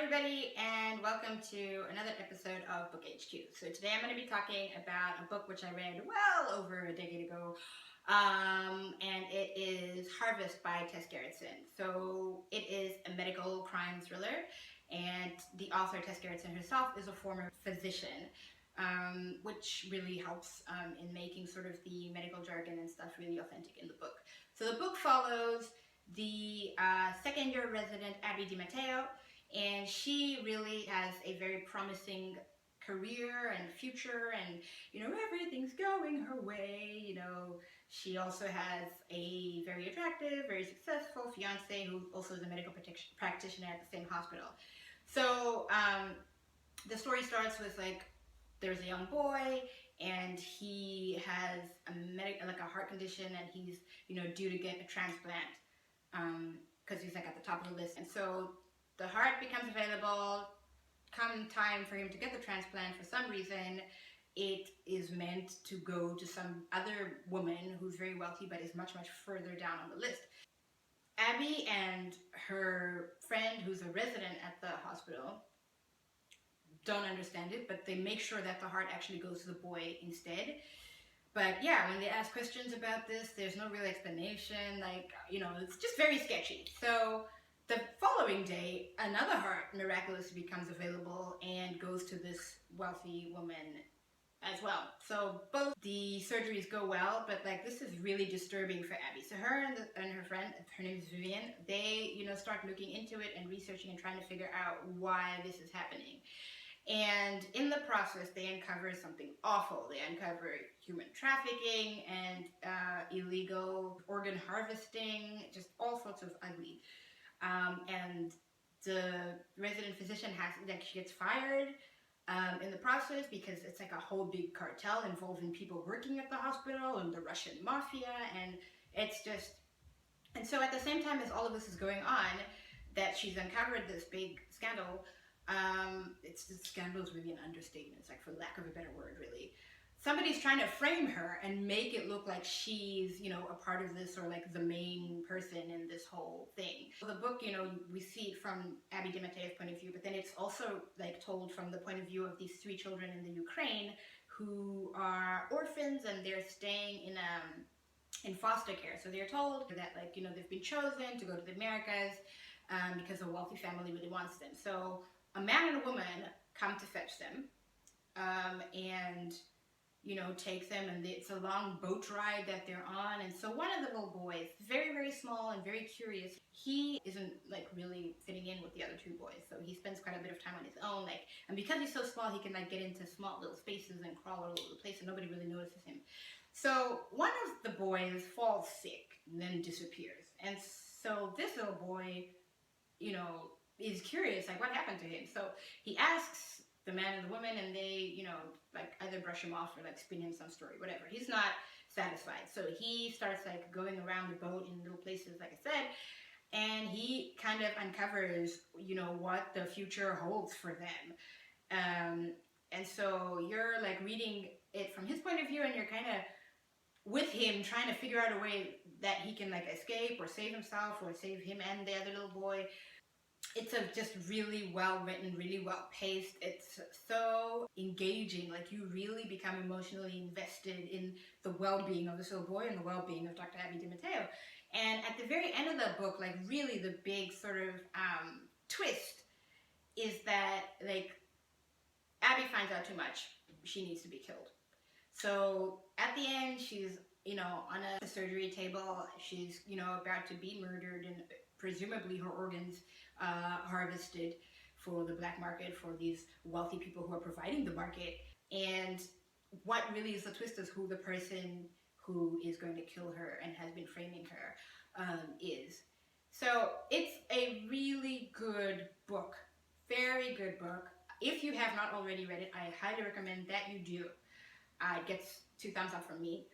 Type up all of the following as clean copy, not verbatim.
everybody, and welcome to another episode of Book HQ. So today I'm going to be talking about a book which I read well over a decade ago, and it is Harvest by Tess Gerritsen. So it is a medical crime thriller, and the author, Tess Gerritsen herself, is a former physician, which really helps in making sort of the medical jargon and stuff really authentic in the book. So the book follows the second-year resident Abby DiMatteo, and she really has a very promising career and future, and everything's going her way. She also has a very attractive, very successful fiance who also is a medical practitioner at the same hospital. So the story starts with there's a young boy, and he has a heart condition, and he's due to get a transplant because he's at the top of the list. And so the heart becomes available. Come time for him to get the transplant, for some reason it is meant to go to some other woman who's very wealthy but is much further down on the list. Abby and her friend, who's a resident at the hospital, don't understand it, but they make sure that the heart actually goes to the boy instead. But yeah, when they ask questions about this, there's no real explanation. It's just very sketchy. So the following day, another heart miraculously becomes available and goes to this wealthy woman as well. So both the surgeries go well, but this is really disturbing for Abby. So her and her friend, her name is Vivian, they start looking into it and researching and trying to figure out why this is happening. And in the process, they uncover something awful. They uncover human trafficking and illegal organ harvesting, just all sorts of ugly. And the resident physician she gets fired in the process because it's a whole big cartel involving people working at the hospital and the Russian mafia, and it's just. And so at the same time as all of this is going on, that she's uncovered this big scandal. Scandal is really an understatement. It's for lack of a better word, really. Somebody's trying to frame her and make it look like she's, a part of this, or the main person in this whole thing. So the book, we see it from Abby DiMatteo's point of view, but then it's also told from the point of view of these 3 children in the Ukraine who are orphans, and they're staying in foster care. So they're told that they've been chosen to go to the Americas because a wealthy family really wants them. So a man and a woman come to fetch them, and take them, and it's a long boat ride that they're on. And so one of the little boys, very, very small and very curious, he isn't really fitting in with the other 2 boys. So he spends quite a bit of time on his own, and because he's so small, he can get into small little spaces and crawl all over the place, and nobody really notices him. So one of the boys falls sick and then disappears. And so this little boy, is curious, what happened to him? So he asks the man and the woman, and they, either brush him off or spin him some story, whatever. He's not satisfied. So he starts going around the boat in little places, like I said, and he kind of uncovers, what the future holds for them. And so you're reading it from his point of view, and you're kind of with him trying to figure out a way that he can escape or save himself or save him and the other little boy. It's just really well written, really well paced. It's so engaging. You really become emotionally invested in the well-being of this little boy and the well-being of Dr. Abby DiMatteo. And at the very end of the book, really the big sort of twist is that Abby finds out too much. She needs to be killed. So at the end, she's on a surgery table. She's about to be murdered, and presumably her organs harvested for the black market, for these wealthy people who are providing the market. And what really is the twist is who the person who is going to kill her and has been framing her is. So it's a really good book, very good book. If you have not already read it, I highly recommend that you do. It gets 2 thumbs up from me.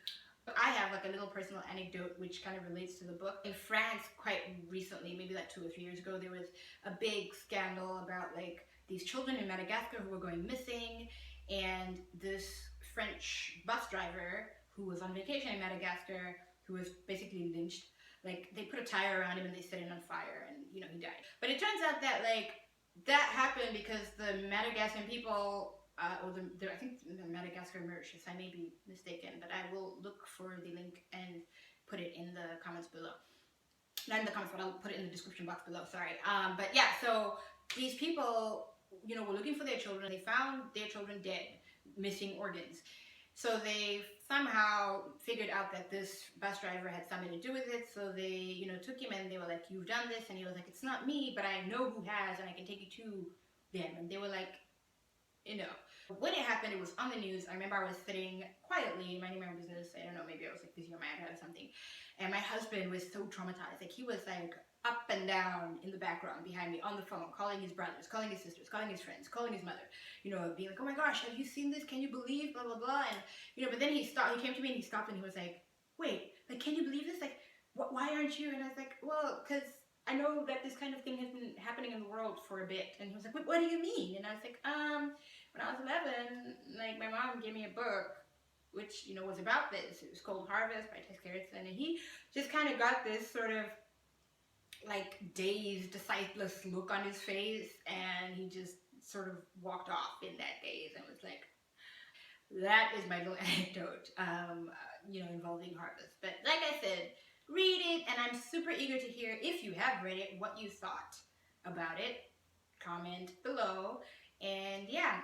I have a little personal anecdote which kind of relates to the book. In France, quite recently, maybe 2 or 3 years ago, there was a big scandal about these children in Madagascar who were going missing, and this French bus driver who was on vacation in Madagascar, who was basically lynched. They put a tire around him and they set it on fire, and he died. But it turns out that that happened because the Madagascan people, or I think the Madagascar Mauritius, I may be mistaken, but I will look for the link and put it in the comments below. Not in the comments, but I'll put it in the description box below, sorry. But yeah, so these people, you know, were looking for their children. They found their children dead, missing organs. So they somehow figured out that this bus driver had something to do with it. So they, you know, took him and they were like, "You've done this," and he was like, "It's not me, but I know who has, and I can take you to them." And they were like, you know, when it happened, it was on the news. I remember I was sitting quietly, minding my own business. I don't know, maybe I was like busy on my iPad or something. And my husband was so traumatized. Like, he was like up and down in the background behind me on the phone, calling his brothers, calling his sisters, calling his friends, calling his mother, you know, being like, "Oh my gosh, have you seen this? Can you believe blah, blah, blah?" And, you know, but then he came to me and he stopped and he was like, "Wait, like, can you believe this? Like, why aren't you?" And I was like, "Well, because I know that this kind of thing has been happening in the world for a bit." And he was like, "What do you mean?" And I was like, when I was 11, like, my mom gave me a book which, you know, was about this. It was called Harvest by Tess Gerritsen, and he just kind of got this sort of like dazed, sightless look on his face, and he just sort of walked off in that daze and was like, that is my little anecdote, you know, involving Harvest. But like I said, read it, and I'm super eager to hear, if you have read it, what you thought about it. Comment below. And yeah,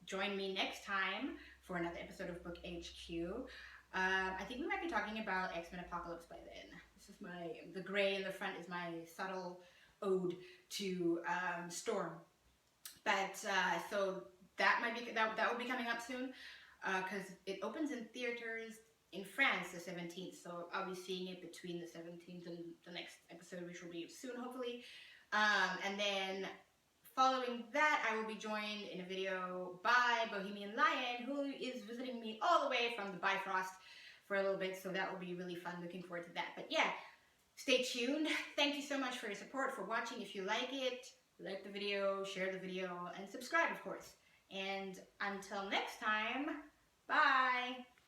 join me next time for another episode of Book HQ. I think we might be talking about X-Men Apocalypse by then. This is the gray in the front is my subtle ode to Storm. But so that will be coming up soon, because it opens in theaters in France the 17th. So I'll be seeing it between the 17th and the next episode, which will be soon, hopefully. And then following that, I will be joined in a video by Bohemian Lion, who is visiting me all the way from the Bifrost for a little bit, so that will be really fun. Looking forward to that. But yeah, stay tuned. Thank you so much for your support, for watching. If you like it, like the video, share the video, and subscribe, of course. And until next time, bye!